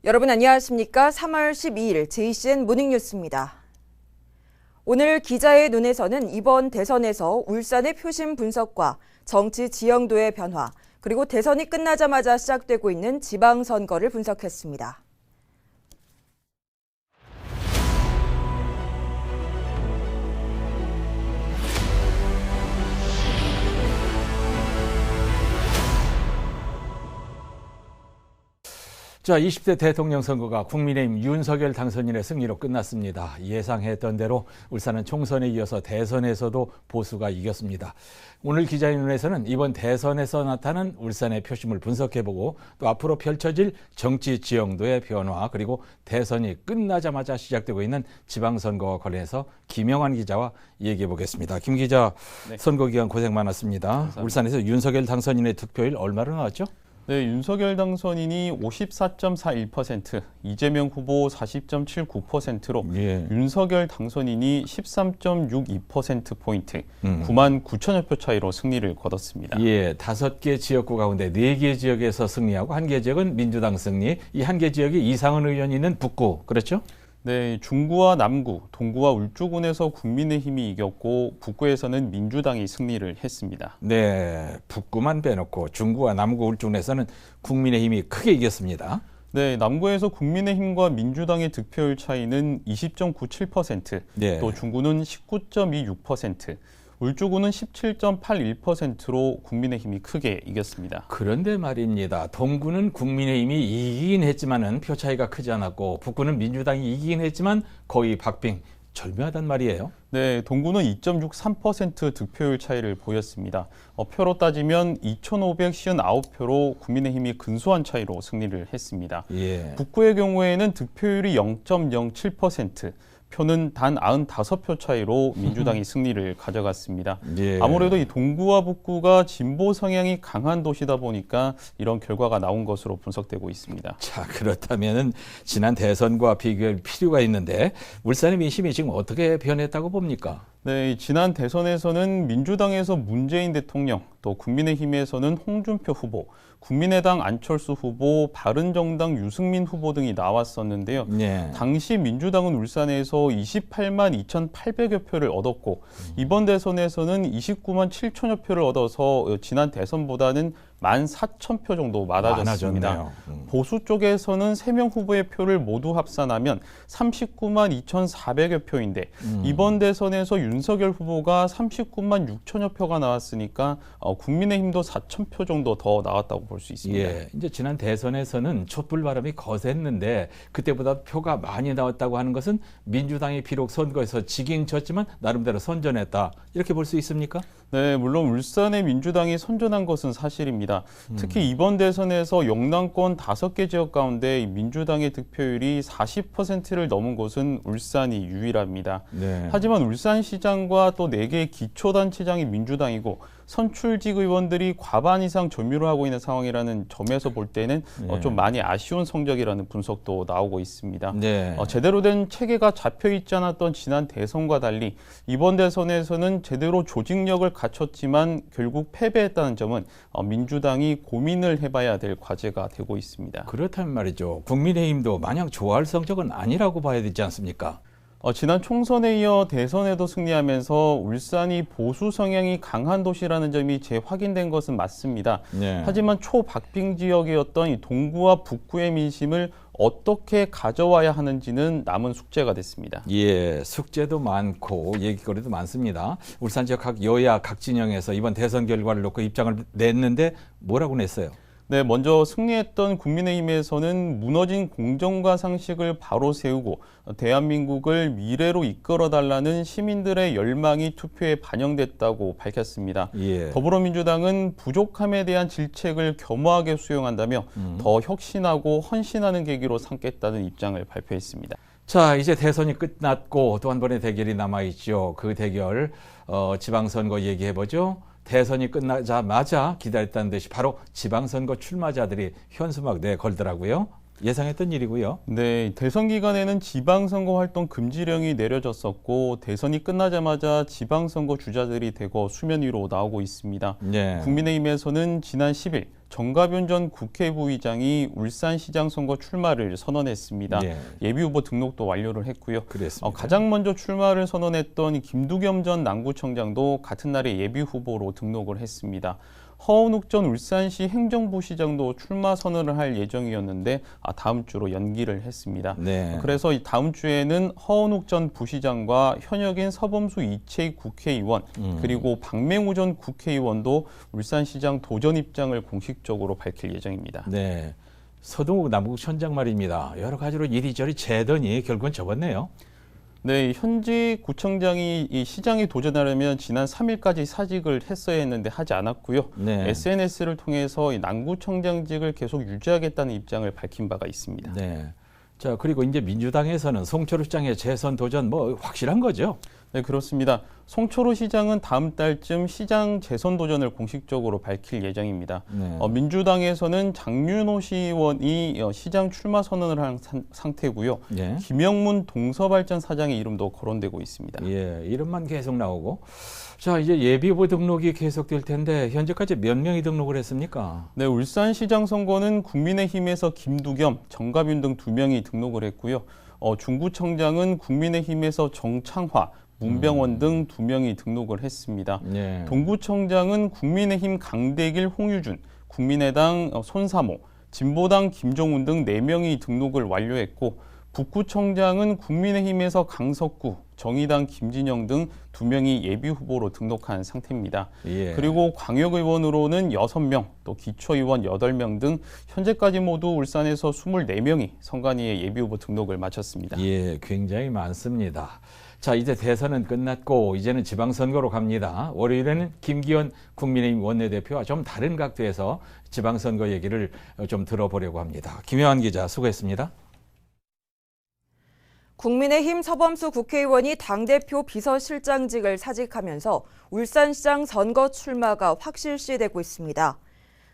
여러분 안녕하십니까? 3월 12일 JCN 모닝뉴스입니다. 오늘 기자의 눈에서는 이번 대선에서 울산의 표심 분석과 정치 지형도의 변화, 그리고 대선이 끝나자마자 시작되고 있는 지방선거를 분석했습니다. 자, 20대 대통령 선거가 국민의힘 윤석열 당선인의 승리로 끝났습니다. 예상했던 대로 울산은 총선에 이어서 대선에서도 보수가 이겼습니다. 오늘 기자의 눈에서는 이번 대선에서 나타난 울산의 표심을 분석해보고 또 앞으로 펼쳐질 정치 지형도의 변화, 그리고 대선이 끝나자마자 시작되고 있는 지방선거와 관련해서 김영환 기자와 얘기해보겠습니다. 김 기자, 네. 선거 기간 고생 많았습니다. 감사합니다. 울산에서 윤석열 당선인의 득표율 얼마로 나왔죠? 네, 윤석열 당선인이 54.41%, 이재명 후보 40.79%로 윤석열 당선인이 13.62%포인트, 9만 9천여 표 차이로 승리를 거뒀습니다. 예, 5개 지역구 가운데 4개 지역에서 승리하고 1개 지역은 민주당 승리, 이 1개 지역이 이상은 의원이 있는 북구, 그렇죠? 네, 중구와 남구, 동구와 울주군에서 국민의힘이 이겼고 북구에서는 민주당이 승리를 했습니다. 네, 북구만 빼놓고 중구와 남구, 울주군에서는 국민의힘이 크게 이겼습니다. 네, 남구에서 국민의힘과 민주당의 득표율 차이는 20.97%, 네. 또 중구는 19.26%, 울주군은 17.81%로 국민의힘이 크게 이겼습니다. 그런데 말입니다. 동구는 국민의힘이 이기긴 했지만은 표 차이가 크지 않았고 북구는 민주당이 이기긴 했지만 거의 박빙, 절묘하단 말이에요. 네, 동구는 2.63% 득표율 차이를 보였습니다. 표로 따지면 2,559표로 국민의힘이 근소한 차이로 승리를 했습니다. 예. 북구의 경우에는 득표율이 0.07%, 표는 단 95표 차이로 민주당이 승리를 가져갔습니다. 예. 아무래도 이 동구와 북구가 진보 성향이 강한 도시다 보니까 이런 결과가 나온 것으로 분석되고 있습니다. 자, 그렇다면은 지난 대선과 비교할 필요가 있는데 울산의 민심이 지금 어떻게 변했다고 봅니까? 네, 지난 대선에서는 민주당에서 문재인 대통령, 또 국민의힘에서는 홍준표 후보, 국민의당 안철수 후보, 바른정당 유승민 후보 등이 나왔었는데요. 네. 당시 민주당은 울산에서 28만 2,800여 표를 얻었고 이번 대선에서는 29만 7천여 표를 얻어서 지난 대선보다는 14,000표 정도 많아졌습니다. 보수 쪽에서는 3명 후보의 표를 모두 합산하면 39만 2,400여 표인데 이번 대선에서 윤석열 후보가 39만 6천여 표가 나왔으니까 국민의힘도 4,000표 정도 더 나왔다고 볼 수 있습니다. 예, 이제 지난 대선에서는 촛불 바람이 거셌는데 그때보다 표가 많이 나왔다고 하는 것은 민주당이 비록 선거에서 지긴 졌지만 나름대로 선전했다, 이렇게 볼 수 있습니까? 네, 물론 울산의 민주당이 선전한 것은 사실입니다. 특히 이번 대선에서 영남권 5개 지역 가운데 민주당의 득표율이 40%를 넘은 곳은 울산이 유일합니다. 네. 하지만 울산시장과 또 4개의 기초단체장이 민주당이고 선출직 의원들이 과반 이상 점유를 하고 있는 상황이라는 점에서 볼 때는 좀 많이 아쉬운 성적이라는 분석도 나오고 있습니다. 네. 제대로 된 체계가 잡혀 있지 않았던 지난 대선과 달리 이번 대선에서는 제대로 조직력을 갖췄지만 결국 패배했다는 점은 민주당이 고민을 해봐야 될 과제가 되고 있습니다. 그렇다면 말이죠. 국민의힘도 마냥 좋아할 성적은 아니라고 봐야 되지 않습니까? 지난 총선에 이어 대선에도 승리하면서 울산이 보수 성향이 강한 도시라는 점이 재확인된 것은 맞습니다. 네. 하지만 초박빙 지역이었던 이 동구와 북구의 민심을 어떻게 가져와야 하는지는 남은 숙제가 됐습니다. 예, 숙제도 많고 얘기거리도 많습니다. 울산 지역 각 여야 각 진영에서 이번 대선 결과를 놓고 입장을 냈는데 뭐라고 냈어요? 네, 먼저 승리했던 국민의힘에서는 무너진 공정과 상식을 바로 세우고 대한민국을 미래로 이끌어달라는 시민들의 열망이 투표에 반영됐다고 밝혔습니다. 예. 더불어민주당은 부족함에 대한 질책을 겸허하게 수용한다며 더 혁신하고 헌신하는 계기로 삼겠다는 입장을 발표했습니다. 자, 이제 대선이 끝났고 또 한 번의 대결이 남아있죠. 그 대결, 지방선거 얘기해보죠. 대선이 끝나자마자 기다렸다는 듯이 바로 지방선거 출마자들이 현수막 내걸더라고요. 예상했던 일이고요. 네, 대선 기간에는 지방선거 활동 금지령이 내려졌었고 대선이 끝나자마자 지방선거 주자들이 대거 수면 위로 나오고 있습니다. 네. 국민의힘에서는 지난 10일 정가변 전 국회부의장이 울산시장 선거 출마를 선언했습니다. 네. 예비후보 등록도 완료를 했고요. 그랬습니다. 가장 먼저 출마를 선언했던 김두겸 전 남구청장도 같은 날에 예비후보로 등록을 했습니다. 허은욱 전 울산시 행정부시장도 출마 선언을 할 예정이었는데 다음 주로 연기를 했습니다. 네. 그래서 다음 주에는 허은욱 전 부시장과 현역인 서범수 이채익 국회의원 그리고 박맹우 전 국회의원도 울산시장 도전 입장을 공식적으로 밝힐 예정입니다. 네. 서동욱 남구청장 말입니다. 여러 가지로 이리저리 재더니 결국은 접었네요. 네, 현직 구청장이 이 시장에 도전하려면 지난 3일까지 사직을 했어야 했는데 하지 않았고요. 네. SNS를 통해서 이 남구청장직을 계속 유지하겠다는 입장을 밝힌 바가 있습니다. 네. 자, 그리고 이제 민주당에서는 송철우 시장의 재선 도전 확실한 거죠? 네, 그렇습니다. 송철우 시장은 다음 달쯤 시장 재선 도전을 공식적으로 밝힐 예정입니다. 네. 민주당에서는 장윤호 시의원이 시장 출마 선언을 한 상태고요. 네. 김영문 동서발전 사장의 이름도 거론되고 있습니다. 예, 이름만 계속 나오고. 자, 이제 예비후보 등록이 계속될 텐데 현재까지 몇 명이 등록을 했습니까? 네, 울산시장 선거는 국민의힘에서 김두겸, 정가빈 등 2명이 등록을 했고요. 중구청장은 국민의힘에서 정창화, 문병원 등 2명이 등록을 했습니다. 네. 동구청장은 국민의힘 강대길, 홍유준, 국민의당 손사모, 진보당 김종훈 등 4명이 등록을 완료했고 북구청장은 국민의힘에서 강석구, 정의당 김진영 등 2명이 예비후보로 등록한 상태입니다. 예. 그리고 광역의원으로는 6명, 또 기초의원 8명 등 현재까지 모두 울산에서 24명이 선관위에 예비후보 등록을 마쳤습니다. 예, 굉장히 많습니다. 자, 이제 대선은 끝났고 이제는 지방선거로 갑니다. 월요일에는 김기현 국민의힘 원내대표와 좀 다른 각도에서 지방선거 얘기를 좀 들어보려고 합니다. 김혜환 기자 수고했습니다. 국민의힘 서범수 국회의원이 당대표 비서실장직을 사직하면서 울산시장 선거 출마가 확실시되고 있습니다.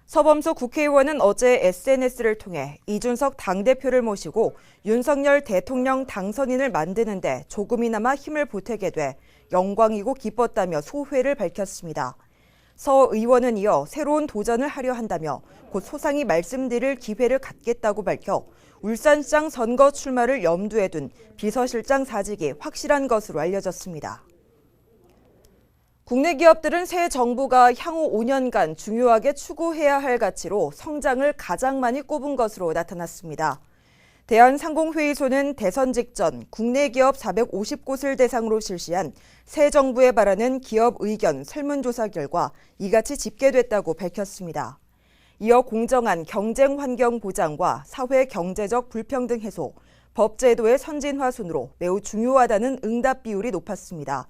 서범수 국회의원은 어제 SNS를 통해 이준석 당대표를 모시고 윤석열 대통령 당선인을 만드는 데 조금이나마 힘을 보태게 돼 영광이고 기뻤다며 소회를 밝혔습니다. 서 의원은 이어 새로운 도전을 하려 한다며 곧 소상히 말씀드릴 기회를 갖겠다고 밝혀 울산시장 선거 출마를 염두에 둔 비서실장 사직이 확실한 것으로 알려졌습니다. 국내 기업들은 새 정부가 향후 5년간 중요하게 추구해야 할 가치로 성장을 가장 많이 꼽은 것으로 나타났습니다. 대한상공회의소는 대선 직전 국내 기업 450곳을 대상으로 실시한 새 정부에 바라는 기업 의견 설문조사 결과 이같이 집계됐다고 밝혔습니다. 이어 공정한 경쟁 환경 보장과 사회 경제적 불평등 해소, 법제도의 선진화 순으로 매우 중요하다는 응답 비율이 높았습니다.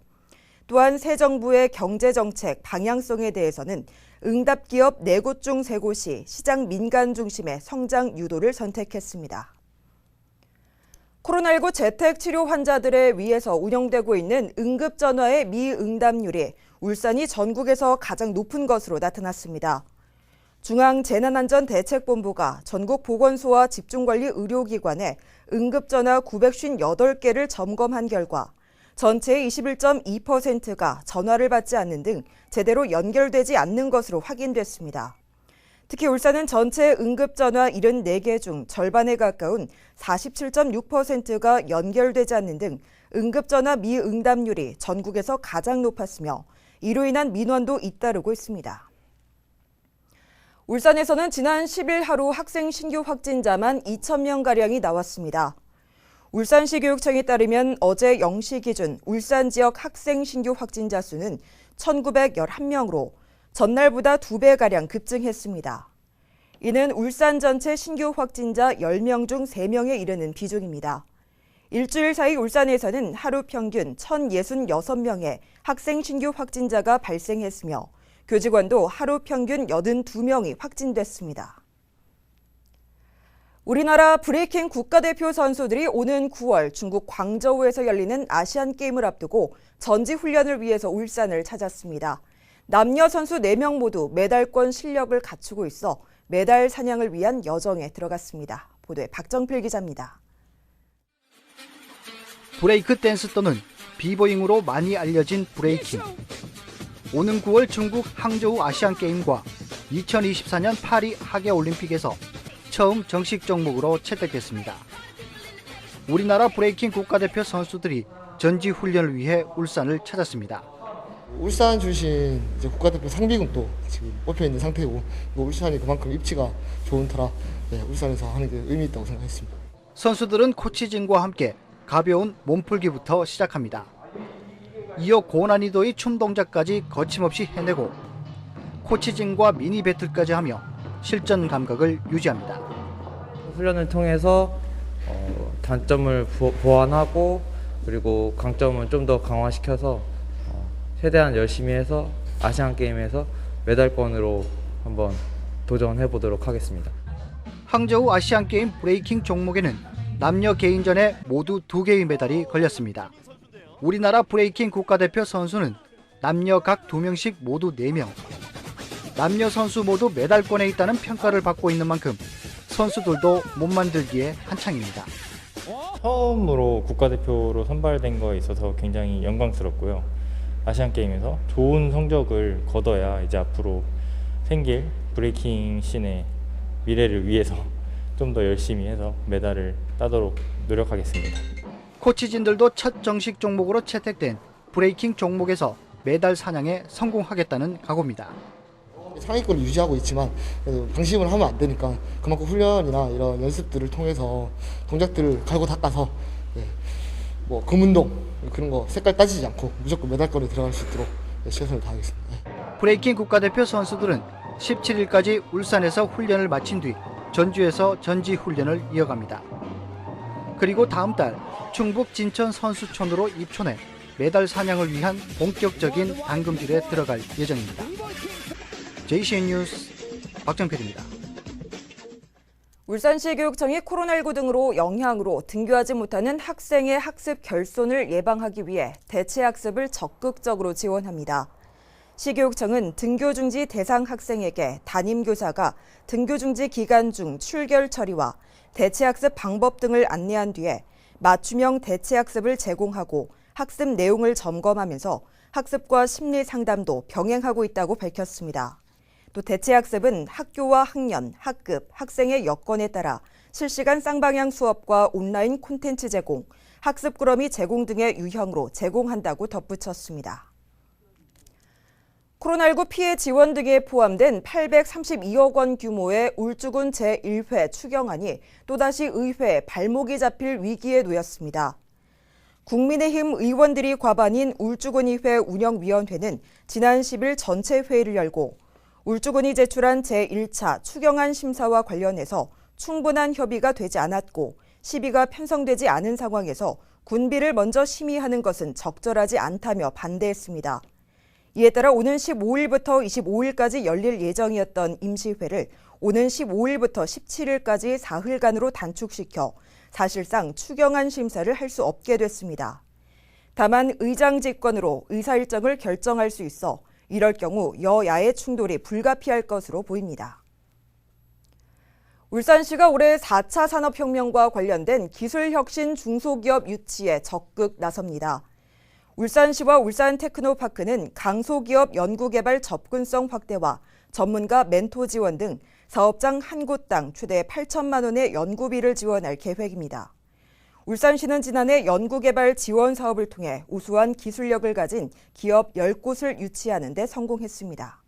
또한 새 정부의 경제정책 방향성에 대해서는 응답 기업 4곳 중 3곳이 시장 민간 중심의 성장 유도를 선택했습니다. 코로나19 재택치료 환자들을 위해서 운영되고 있는 응급전화의 미응답률이 울산이 전국에서 가장 높은 것으로 나타났습니다. 중앙재난안전대책본부가 전국 보건소와 집중관리 의료기관에 응급전화 958개를 점검한 결과 전체의 21.2%가 전화를 받지 않는 등 제대로 연결되지 않는 것으로 확인됐습니다. 특히 울산은 전체 응급전화 74개 중 절반에 가까운 47.6%가 연결되지 않는 등 응급전화 미응답률이 전국에서 가장 높았으며 이로 인한 민원도 잇따르고 있습니다. 울산에서는 지난 10일 하루 학생 신규 확진자만 2,000명가량이 나왔습니다. 울산시 교육청에 따르면 어제 0시 기준 울산 지역 학생 신규 확진자 수는 1,911명으로 전날보다 2배가량 급증했습니다. 이는 울산 전체 신규 확진자 10명 중 3명에 이르는 비중입니다. 일주일 사이 울산에서는 하루 평균 1,066명의 학생 신규 확진자가 발생했으며 교직원도 하루 평균 82명이 확진됐습니다. 우리나라 브레이킹 국가대표 선수들이 오는 9월 중국 광저우에서 열리는 아시안게임을 앞두고 전지훈련을 위해서 울산을 찾았습니다. 남녀 선수 4명 모두 메달권 실력을 갖추고 있어 메달 사냥을 위한 여정에 들어갔습니다. 보도에 박정필 기자입니다. 브레이크 댄스 또는 비보잉으로 많이 알려진 브레이킹. 오는 9월 중국 항저우 아시안게임과 2024년 파리 하계올림픽에서 처음 정식 종목으로 채택됐습니다. 우리나라 브레이킹 국가대표 선수들이 전지훈련을 위해 울산을 찾았습니다. 울산 출신 국가대표 상비군도 지금 뽑혀 있는 상태고, 울산이 그만큼 입지가 좋은 터라 울산에서 하는 게 의미 있다고 생각했습니다. 선수들은 코치진과 함께 가벼운 몸풀기부터 시작합니다. 이어 고난이도의 춤 동작까지 거침없이 해내고 코치진과 미니 배틀까지 하며 실전 감각을 유지합니다. 훈련을 통해서 단점을 보완하고 그리고 강점은 좀 더 강화시켜서 최대한 열심히 해서 아시안게임에서 메달권으로 한번 도전해 보도록 하겠습니다. 항저우 아시안게임 브레이킹 종목에는 남녀 개인전에 모두 2개의 메달이 걸렸습니다. 우리나라 브레이킹 국가대표 선수는 남녀 각 2명씩 모두 4명. 남녀 선수 모두 메달권에 있다는 평가를 받고 있는 만큼 선수들도 몸 만들기에 한창입니다. 처음으로 국가대표로 선발된 거에 있어서 굉장히 영광스럽고요. 아시안게임에서 좋은 성적을 거둬야 이제 앞으로 생길 브레이킹 씬의 미래를 위해서 좀 더 열심히 해서 메달을 따도록 노력하겠습니다. 코치진들도 첫 정식 종목으로 채택된 브레이킹 종목에서 메달 사냥에 성공하겠다는 각오입니다. 상위권을 유지하고 있지만 방심을 하면 안 되니까 그만큼 훈련이나 이런 연습들을 통해서 동작들을 갈고 닦아서 뭐 금운동 그런 거 색깔 따지지 않고 무조건 메달권에 들어갈 수 있도록 최선을 다하겠습니다. 브레이킹 국가대표 선수들은 17일까지 울산에서 훈련을 마친 뒤 전주에서 전지 훈련을 이어갑니다. 그리고 다음 달 충북 진천 선수촌으로 입촌해 메달 사냥을 위한 본격적인 당금질에 들어갈 예정입니다. JCN 뉴스 박정필입니다. 울산시 교육청이 코로나19 등으로 영향으로 등교하지 못하는 학생의 학습 결손을 예방하기 위해 대체학습을 적극적으로 지원합니다. 시교육청은 등교중지 대상 학생에게 담임교사가 등교중지 기간 중 출결 처리와 대체학습 방법 등을 안내한 뒤에 맞춤형 대체학습을 제공하고 학습 내용을 점검하면서 학습과 심리 상담도 병행하고 있다고 밝혔습니다. 또 대체학습은 학교와 학년, 학급, 학생의 여건에 따라 실시간 쌍방향 수업과 온라인 콘텐츠 제공, 학습 꾸러미 제공 등의 유형으로 제공한다고 덧붙였습니다. 코로나19 피해 지원 등에 포함된 832억 원 규모의 울주군 제1회 추경안이 또다시 의회에 발목이 잡힐 위기에 놓였습니다. 국민의힘 의원들이 과반인 울주군의회 운영위원회는 지난 10일 전체 회의를 열고 울주군이 제출한 제1차 추경안 심사와 관련해서 충분한 협의가 되지 않았고 시비가 편성되지 않은 상황에서 군비를 먼저 심의하는 것은 적절하지 않다며 반대했습니다. 이에 따라 오는 15일부터 25일까지 열릴 예정이었던 임시회를 오는 15일부터 17일까지 사흘간으로 단축시켜 사실상 추경안 심사를 할 수 없게 됐습니다. 다만 의장 직권으로 의사 일정을 결정할 수 있어 이럴 경우 여야의 충돌이 불가피할 것으로 보입니다. 울산시가 올해 4차 산업혁명과 관련된 기술혁신 중소기업 유치에 적극 나섭니다. 울산시와 울산테크노파크는 강소기업 연구개발 접근성 확대와 전문가 멘토 지원 등 사업장 한 곳당 최대 8천만 원의 연구비를 지원할 계획입니다. 울산시는 지난해 연구개발 지원 사업을 통해 우수한 기술력을 가진 기업 10곳을 유치하는 데 성공했습니다.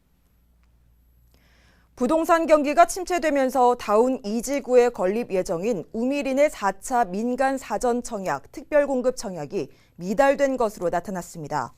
부동산 경기가 침체되면서 다운 이지구에 건립 예정인 우미린의 4차 민간 사전 청약 특별공급 청약이 미달된 것으로 나타났습니다.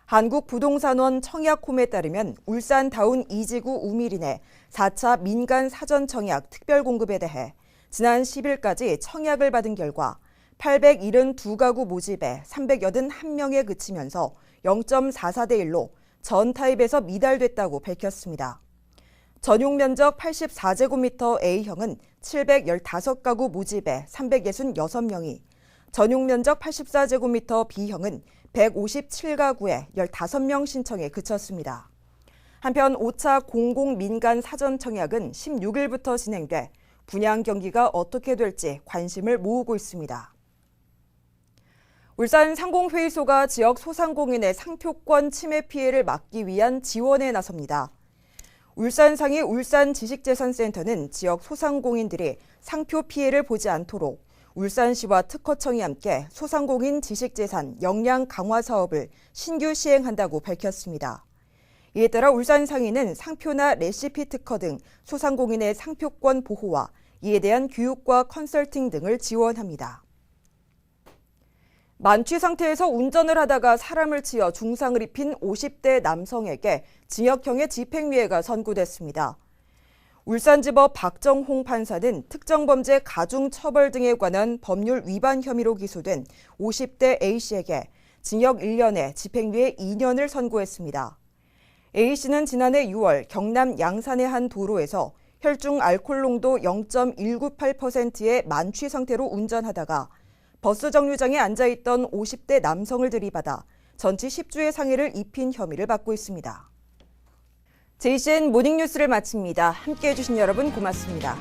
한국부동산원 청약홈에 따르면 울산 다운 이지구 우미린의 4차 민간 사전 청약 특별공급에 대해 지난 10일까지 청약을 받은 결과 872가구 모집에 381명에 그치면서 0.44대 1로 전 타입에서 미달됐다고 밝혔습니다. 전용 면적 84제곱미터 A형은 715가구 모집에 366명이, 전용 면적 84제곱미터 B형은 157가구에 15명 신청에 그쳤습니다. 한편 5차 공공민간 사전청약은 16일부터 진행돼 분양 경기가 어떻게 될지 관심을 모으고 있습니다. 울산 상공회의소가 지역 소상공인의 상표권 침해 피해를 막기 위한 지원에 나섭니다. 울산상의 울산지식재산센터는 지역 소상공인들이 상표 피해를 보지 않도록 울산시와 특허청이 함께 소상공인 지식재산 역량 강화 사업을 신규 시행한다고 밝혔습니다. 이에 따라 울산상인은 상표나 레시피 특허 등 소상공인의 상표권 보호와 이에 대한 교육과 컨설팅 등을 지원합니다. 만취 상태에서 운전을 하다가 사람을 치어 중상을 입힌 50대 남성에게 징역형의 집행유예가 선고됐습니다. 울산지법 박정홍 판사는 특정범죄 가중처벌 등에 관한 법률 위반 혐의로 기소된 50대 A씨에게 징역 1년에 집행유예 2년을 선고했습니다. A씨는 지난해 6월 경남 양산의 한 도로에서 혈중 알코올 농도 0.198%의 만취 상태로 운전하다가 버스 정류장에 앉아있던 50대 남성을 들이받아 전치 10주의 상해를 입힌 혐의를 받고 있습니다. JCN 모닝뉴스를 마칩니다. 함께해 주신 여러분 고맙습니다.